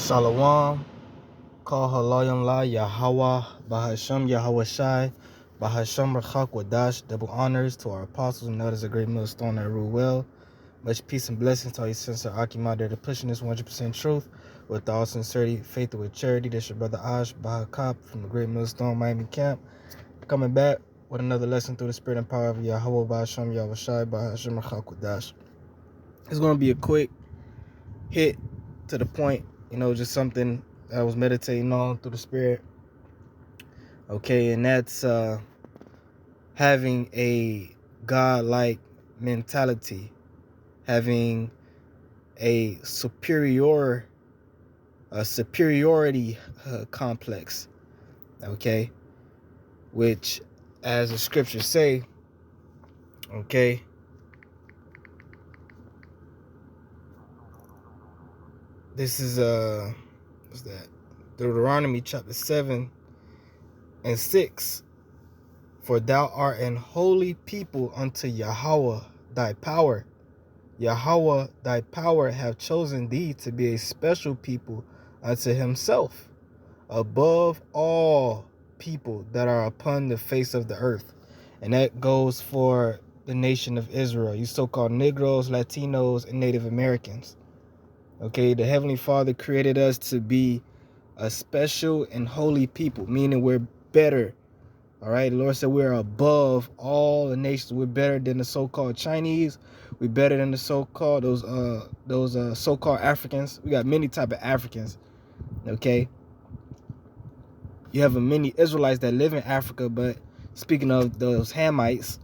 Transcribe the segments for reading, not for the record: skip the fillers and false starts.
Shalom, Call Halayim La Yahweh, Bahasham Yahweh Shai, Bahasham Rachak Wadash. Double honors to our apostles and others, a great millstone that rule well. Much peace and blessings to all you sincere Akimah there to pushing this 100% truth with all sincerity, faith, and with charity. This your brother Ash Bahakap from the Great Millstone Miami Camp, coming back with another lesson through the spirit and power of Yahweh, Bahasham Yahweh Shai, Bahasham Rachak Wadash. It's going to be a quick hit to the point, just something I was meditating on through the spirit. Okay, and that's having a God-like mentality, having a superiority complex. Okay, which, as the scriptures say, okay, this is what's that? Deuteronomy chapter 7 and 6. For thou art an holy people unto Yahweh thy power. Yahweh thy power have chosen thee to be a special people unto himself, above all people that are upon the face of the earth. And that goes for the nation of Israel, you so-called Negroes, Latinos, and Native Americans. Okay, the Heavenly Father created us to be a special and holy people, meaning we're better. All right, the Lord said we're above all the nations. We're better than the so-called Chinese. We're better than the so-called those so-called Africans. We got many type of Africans. Okay, you have many Israelites that live in Africa, but speaking of those Hamites,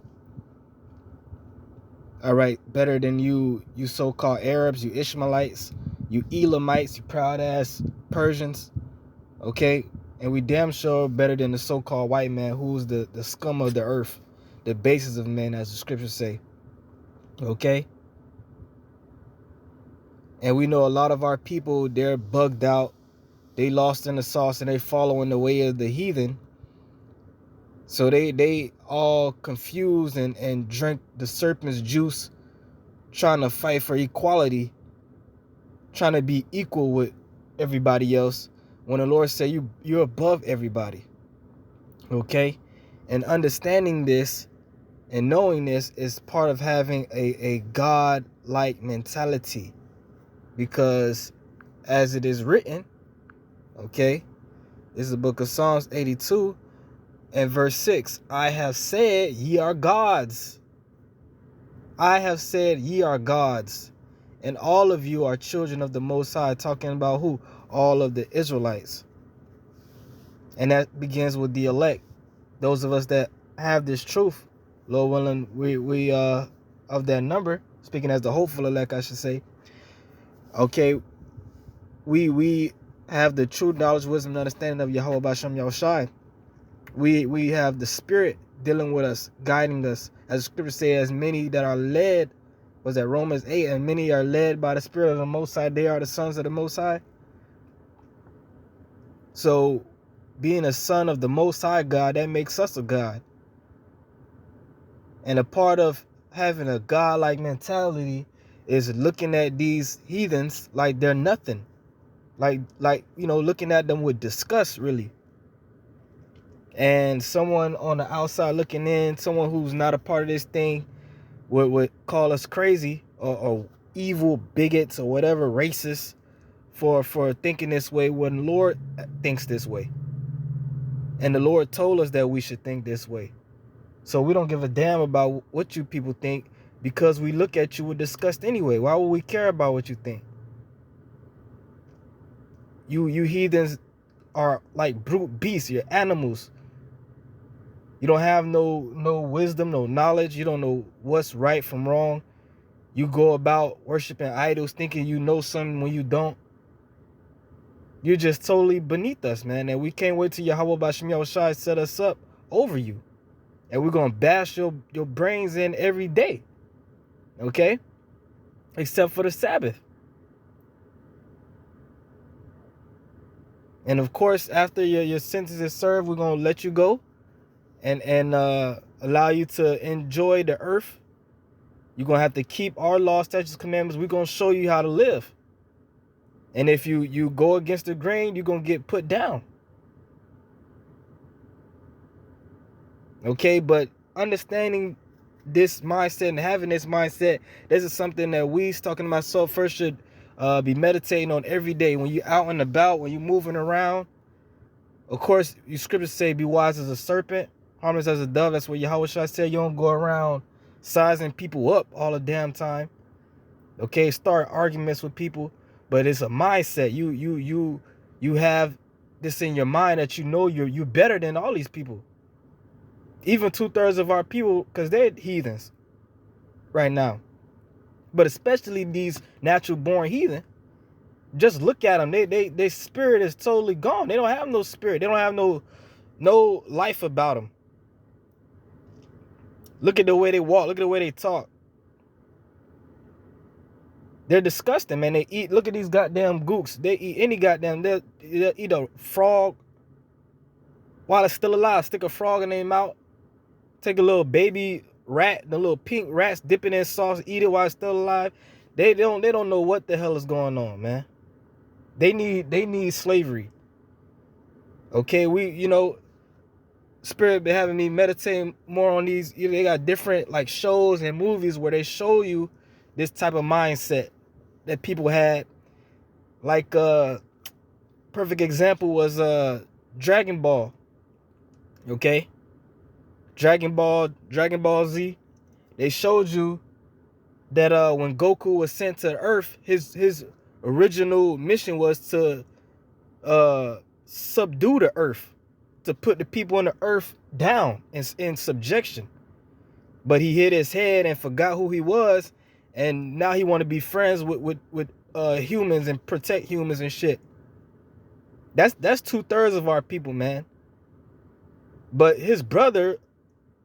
all right, better than you so-called Arabs, you Ishmaelites, you Elamites, you proud ass Persians. Okay. And we damn sure better than the so-called white man, who's the scum of the earth, the basis of men, as the scriptures say. Okay? And we know a lot of our people, they're bugged out. They lost in the sauce and they following the way of the heathen. So they all confused and drink the serpent's juice, trying to fight for equality, trying to be equal with everybody else, when the Lord said you're above everybody. Okay? And understanding this and knowing this is part of having a God-like mentality. Because as it is written, okay, this is the book of Psalms 82 and verse 6. I have said ye are gods. I have said ye are gods. And all of you are children of the Most High. Talking about who? All of the Israelites. And that begins with the elect. Those of us that have this truth, Lord willing, we of that number, speaking as the hopeful elect, I should say. Okay, we have the true knowledge, wisdom, and understanding of Yahweh B'Shem Yahushai. We have the Spirit dealing with us, guiding us, as the scripture says, as many that are led, was that Romans 8, and many are led by the Spirit of the Most High. They are the sons of the Most High. So, being a son of the Most High God, that makes us a God. And a part of having a God-like mentality is looking at these heathens like they're nothing. Like looking at them with disgust, really. And someone on the outside looking in, someone who's not a part of this thing, would call us crazy or evil bigots or whatever, racist for thinking this way when the Lord thinks this way. And the Lord told us that we should think this way. So we don't give a damn about what you people think, because we look at you with disgust anyway. Why would we care about what you think? You heathens are like brute beasts. You're animals. You don't have no wisdom, no knowledge. You don't know what's right from wrong. You go about worshiping idols, thinking you know something when you don't. You're just totally beneath us, man. And we can't wait till Yahweh B'Shem Yahushai set us up over you. And we're going to bash your brains in every day. Okay? Except for the Sabbath. And of course, after your sentence is served, we're going to let you go and allow you to enjoy the earth. You're going to have to keep our law, statutes, commandments. We're going to show you how to live. And if you go against the grain, you're gonna get put down. Okay, but understanding this mindset and having this mindset, this is something that we talking about so first should be meditating on every day. When you're out and about, when you're moving around. Of course, your scriptures say, be wise as a serpent, harmless as a dove. That's what Yahweh Shai said. You don't go around sizing people up all the damn time. Okay, start arguments with people, but it's a mindset. You have this in your mind that you know you're better than all these people. Even 2/3 of our people, because they're heathens right now. But especially these natural born heathen. Just look at them. Their spirit is totally gone. They don't have no spirit. They don't have no life about them. Look at the way they walk. Look at the way they talk. They're disgusting, man. They eat. Look at these goddamn gooks. They eat any goddamn. They'll eat a frog while it's still alive. Stick a frog in their mouth. Take a little baby rat, the little pink rats, dip it in sauce, eat it while it's still alive. They don't know what the hell is going on, man. They need slavery. Okay, Spirit been having me meditating more on these. They got different like shows and movies where they show you this type of mindset that people had. Like perfect example was Dragon Ball. Okay? Dragon Ball Z. They showed you that when Goku was sent to Earth, his original mission was to subdue the Earth, to put the people on the Earth down in subjection. But he hit his head and forgot who he was, and now he want to be friends with humans and protect humans and shit. That's 2/3 of our people, man. But his brother,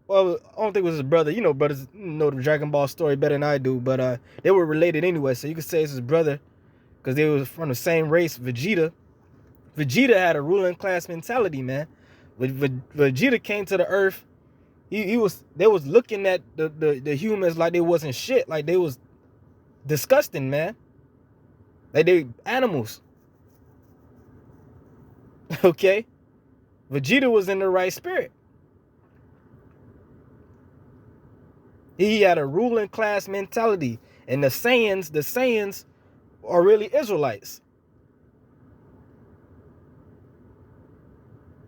well, I don't think it was his brother. Brothers know the Dragon Ball story better than I do, but they were related anyway, so you could say it's his brother because they was from the same race. Vegeta had a ruling class mentality, man. When Vegeta came to the Earth, they was looking at the humans like they wasn't shit, like they was disgusting, man. Like they animals. Okay? Vegeta was in the right spirit. He had a ruling class mentality. And the Saiyans are really Israelites.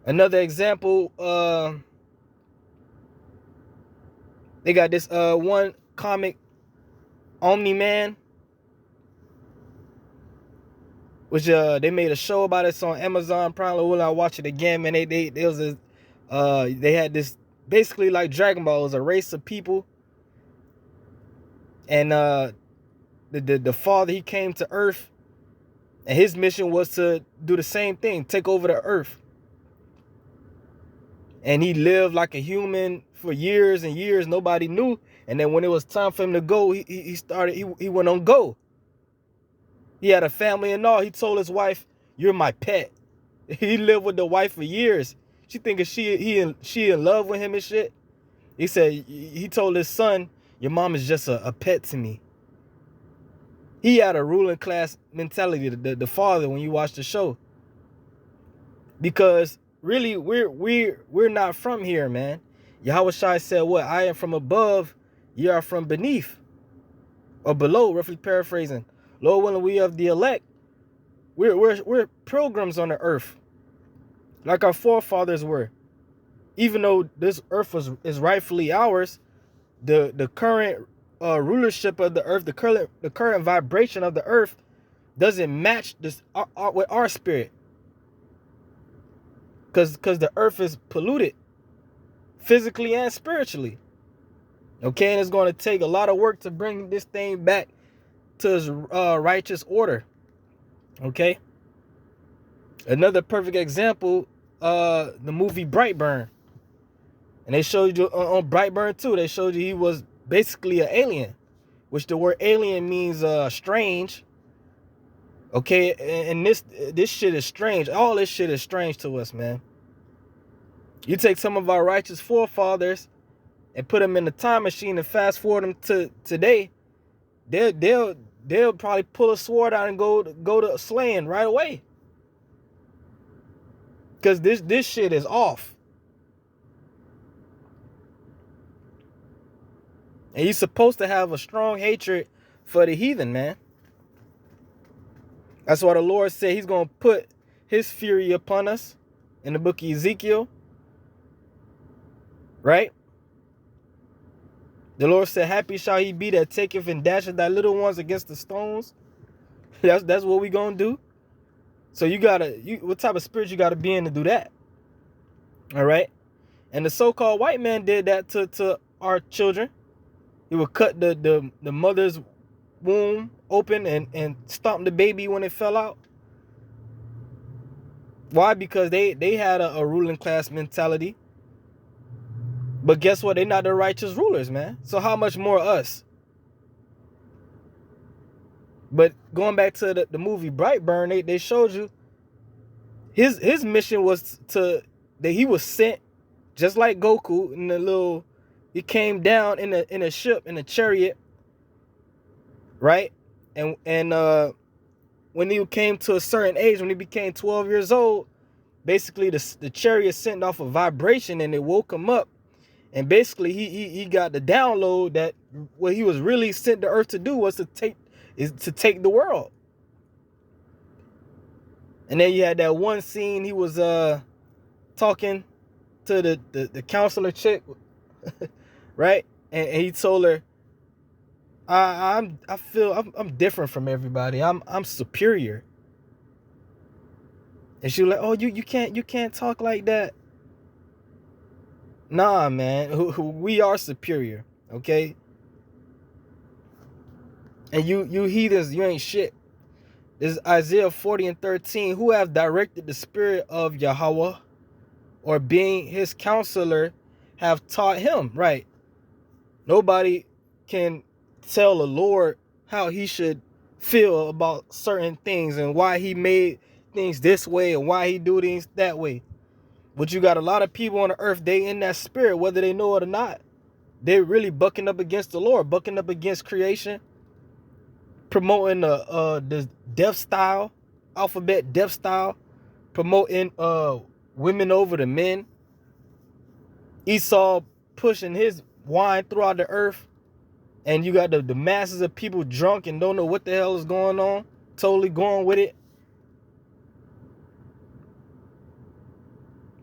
Another example, they got this one comic, Omni-Man, which they made a show about it. It's on Amazon Prime. Will I watch it again, man? They had this basically like Dragon Ball. It was a race of people, and the father, he came to Earth, and his mission was to do the same thing, take over the Earth. And he lived like a human for years and years. Nobody knew. And then when it was time for him to go, he went on go. He had a family and all. He told his wife, "You're my pet." He lived with the wife for years. She thinking she in love with him and shit. He said, he told his son, "Your mom is just a pet to me." He had a ruling class mentality, the father, when you watch the show. Because really, we're not from here, man. Yahweh Shai said, "What? I am from above, you are from beneath." Or below, roughly paraphrasing. Lord willing, we of the elect. We're pilgrims on the earth. Like our forefathers were. Even though this earth is rightfully ours, the current rulership of the earth, the current vibration of the earth doesn't match this with our spirit. Because the earth is polluted physically and spiritually. Okay, and it's going to take a lot of work to bring this thing back to its righteous order. Okay. Another perfect example, the movie Brightburn. And they showed you on Brightburn too, they showed you he was basically an alien, which the word alien means strange. Okay, and this shit is strange. All this shit is strange to us, man. You take some of our righteous forefathers and put them in the time machine and fast forward them to today, they'll they'll probably pull a sword out and go to slaying right away. Because this shit is off. And you're supposed to have a strong hatred for the heathen, man. That's why the Lord said he's going to put his fury upon us in the book of Ezekiel. Right? The Lord said, happy shall he be that taketh and dasheth thy little ones against the stones. That's what we going to do. So what type of spirit you got to be in to do that? All right? And the so-called white man did that to our children. He would cut the mother's womb open and stomp the baby when it fell out. Why? Because they had a ruling class mentality. But guess what? They're not the righteous rulers, man. So how much more us? But going back to the movie Brightburn, they showed you his mission was that he was sent just like Goku in the little. He came down in a ship, in a chariot, right? And when he came to a certain age, when he became 12 years old, basically the chariot sent off a vibration and it woke him up. And basically he got the download that what he was really sent to Earth to do was to take the world. And then you had that one scene he was talking to the counselor chick, right? And he told her, I feel I'm different from everybody. I'm superior. And she was like, oh, you can't talk like that. Nah, man, we are superior, okay? And you heathens, you ain't shit. This is Isaiah 40:13. Who have directed the spirit of Yahweh, or being his counselor, have taught him, right? Nobody can tell the Lord how he should feel about certain things and why he made things this way and why he do things that way. But you got a lot of people on the earth, they in that spirit, whether they know it or not. They're really bucking up against the Lord, bucking up against creation, promoting the death style, alphabet death style, promoting women over the men. Esau pushing his wine throughout the earth, and you got the masses of people drunk and don't know what the hell is going on, totally going with it.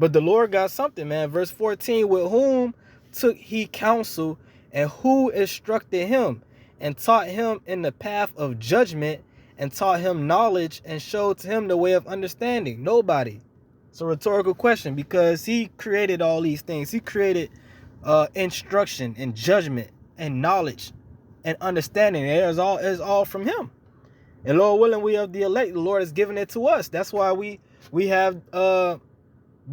But the Lord got something, man. Verse 14, with whom took he counsel, and who instructed him, and taught him in the path of judgment, and taught him knowledge, and showed to him the way of understanding? Nobody. It's a rhetorical question, because he created all these things. He created instruction and judgment and knowledge and understanding. It's all from him. And Lord willing, we have the elect. The Lord has given it to us. That's why we have the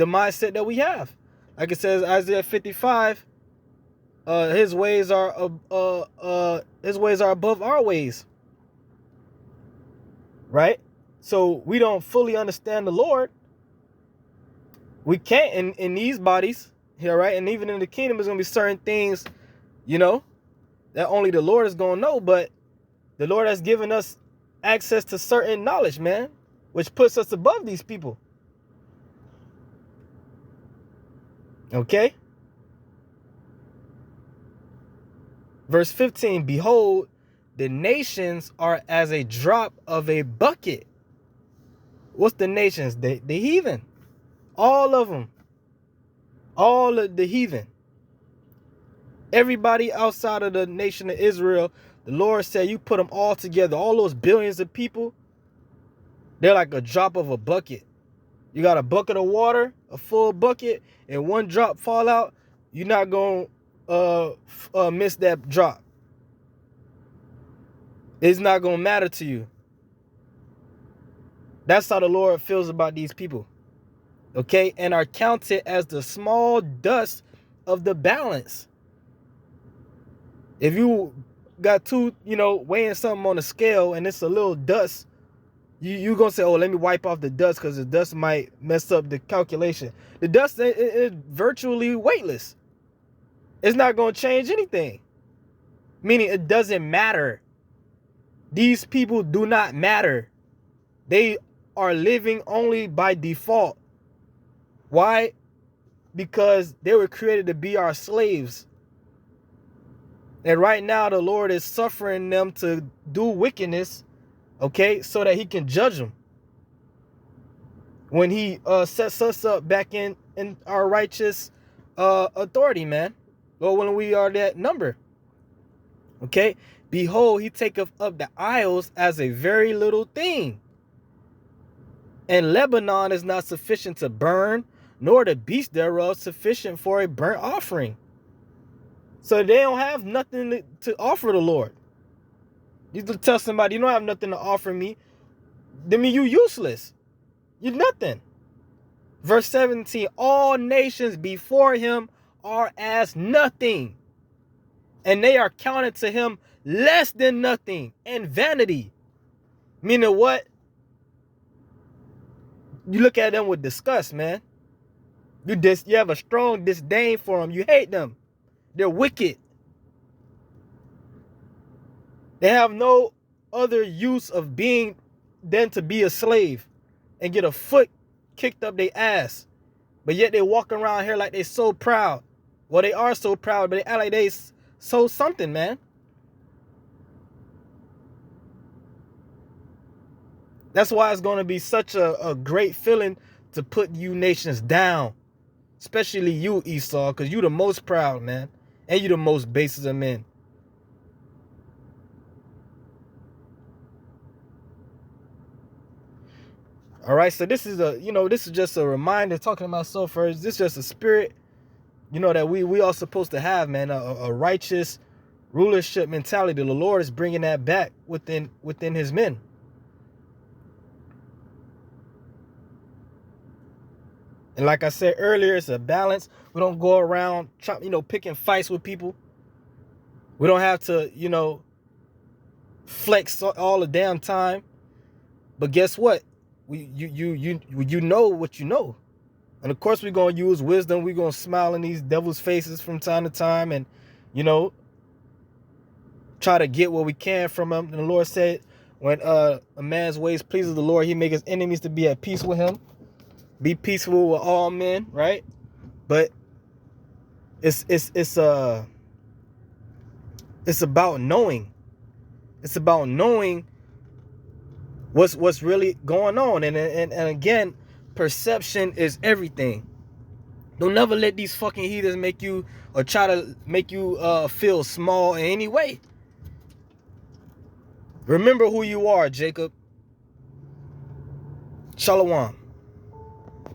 mindset that we have. Like it says, Isaiah 55, his ways are above our ways. Right? So we don't fully understand the Lord. We can't in these bodies here, right? And even in the kingdom, there's gonna be certain things, that only the Lord is gonna know. But the Lord has given us access to certain knowledge, man, which puts us above these people. Okay? Verse 15, behold, the nations are as a drop of a bucket. What's the nations? The heathen. All of them. All of the heathen. Everybody outside of the nation of Israel, the Lord said you put them all together. All those billions of people, they're like a drop of a bucket. You got a bucket of water, a full bucket, and one drop fall out, you're not going to miss that drop. It's not going to matter to you. That's how the Lord feels about these people. Okay? And are counted as the small dust of the balance. If you got two, weighing something on a scale and it's a little dust, you're going to say, oh, let me wipe off the dust because the dust might mess up the calculation. The dust is virtually weightless. It's not going to change anything. Meaning it doesn't matter. These people do not matter. They are living only by default. Why? Because they were created to be our slaves. And right now the Lord is suffering them to do wickedness, okay, so that he can judge them. When he sets us up back in our righteous authority, man. Or when we are that number. Okay? Behold, he taketh up the isles as a very little thing. And Lebanon is not sufficient to burn, nor the beast thereof sufficient for a burnt offering. So they don't have nothing to offer the Lord. You tell somebody, you don't have nothing to offer me. That mean you useless. You're nothing. Verse 17, all nations before him are as nothing, and they are counted to him less than nothing and vanity. Meaning what? You look at them with disgust, man. You have a strong disdain for them. You hate them. They're wicked. They have no other use of being than to be a slave and get a foot kicked up their ass. But yet they walk around here like they so proud. Well, they are so proud, but they act like they so something, man. That's why it's going to be such a great feeling to put you nations down. Especially you, Esau, because you the most proud, man. And you the most basest of men. All right, so this is this is just a reminder talking about first. This is just a spirit, that we are supposed to have, man, a righteous rulership mentality. The Lord is bringing that back within his men. And like I said earlier, it's a balance. We don't go around, picking fights with people. We don't have to, flex all the damn time. But guess what? You know what you know. And of course we're going to use wisdom. We're going to smile in these devil's faces from time to time and, try to get what we can from him. And the Lord said, when a man's ways pleases the Lord, he makes his enemies to be at peace with him. Be peaceful with all men, right? But it's about knowing. It's about knowing what's really going on. And again, perception is everything. Don't never let these fucking heathens make you or try to make you feel small in any way. Remember who you are, Jacob. Shalom.